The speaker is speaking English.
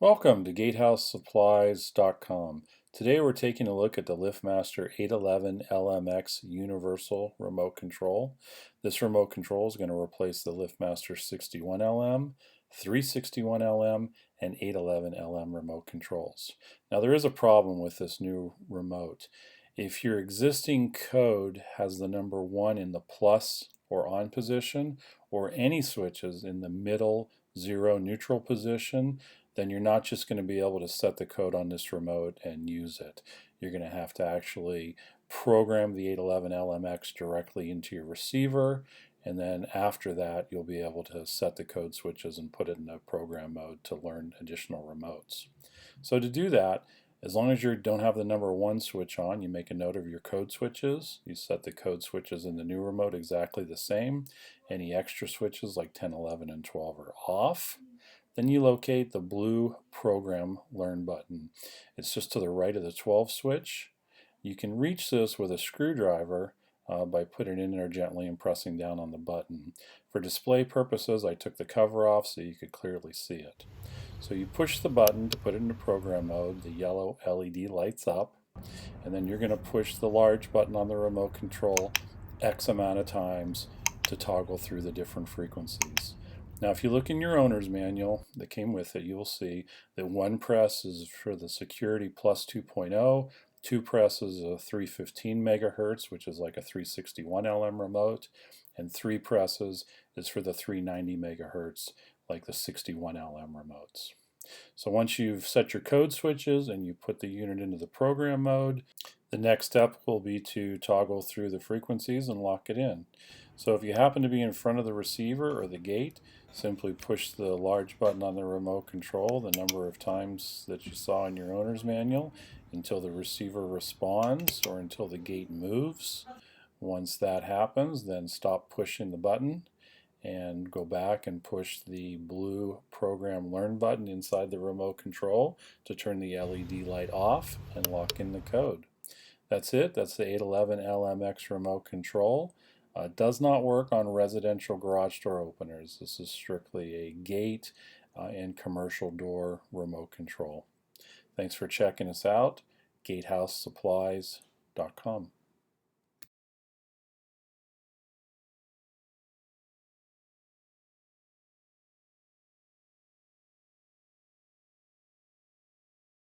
Welcome to GateHouseSupplies.com. Today we're taking a look at the LiftMaster 811LMX Universal Remote Control. This remote control is going to replace the LiftMaster 61LM, 361LM, and 811LM remote controls. Now there is a problem with this new remote. If your existing code has the number 1 in the plus or on position, or any switches in the middle, 0, neutral position, then you're not just going to be able to set the code on this remote and use it. You're going to have to actually program the 811LMX directly into your receiver, and then after that you'll be able to set the code switches and put it in a program mode to learn additional remotes. So to do that, as long as you don't have the number 1 switch on, you make a note of your code switches. You set the code switches in the new remote exactly the same. Any extra switches like 10, 11, and 12 are off. Then you locate the blue Program Learn button. It's just to the right of the 12 switch. You can reach this with a screwdriver by putting it in there gently and pressing down on the button. For display purposes, I took the cover off so you could clearly see it. So you push the button to put it into program mode. The yellow LED lights up, and then you're going to push the large button on the remote control X amount of times to toggle through the different frequencies. Now if you look in your owner's manual that came with it, you will see that 1 press is for the Security Plus 2.0, 2 presses a 315 megahertz, which is like a 361 LM remote, and 3 presses is for the 390 megahertz, like the 61 LM remotes. So once you've set your code switches and you put the unit into the program mode, the next step will be to toggle through the frequencies and lock it in. So if you happen to be in front of the receiver or the gate, simply push the large button on the remote control the number of times that you saw in your owner's manual until the receiver responds or until the gate moves. Once that happens, then stop pushing the button and go back and push the blue Program Learn button inside the remote control to turn the LED light off and lock in the code. That's it. That's the 811LMX remote control. Does not work on residential garage door openers. This is strictly a gate and commercial door remote control. Thanks for checking us out. GateHouseSupplies.com.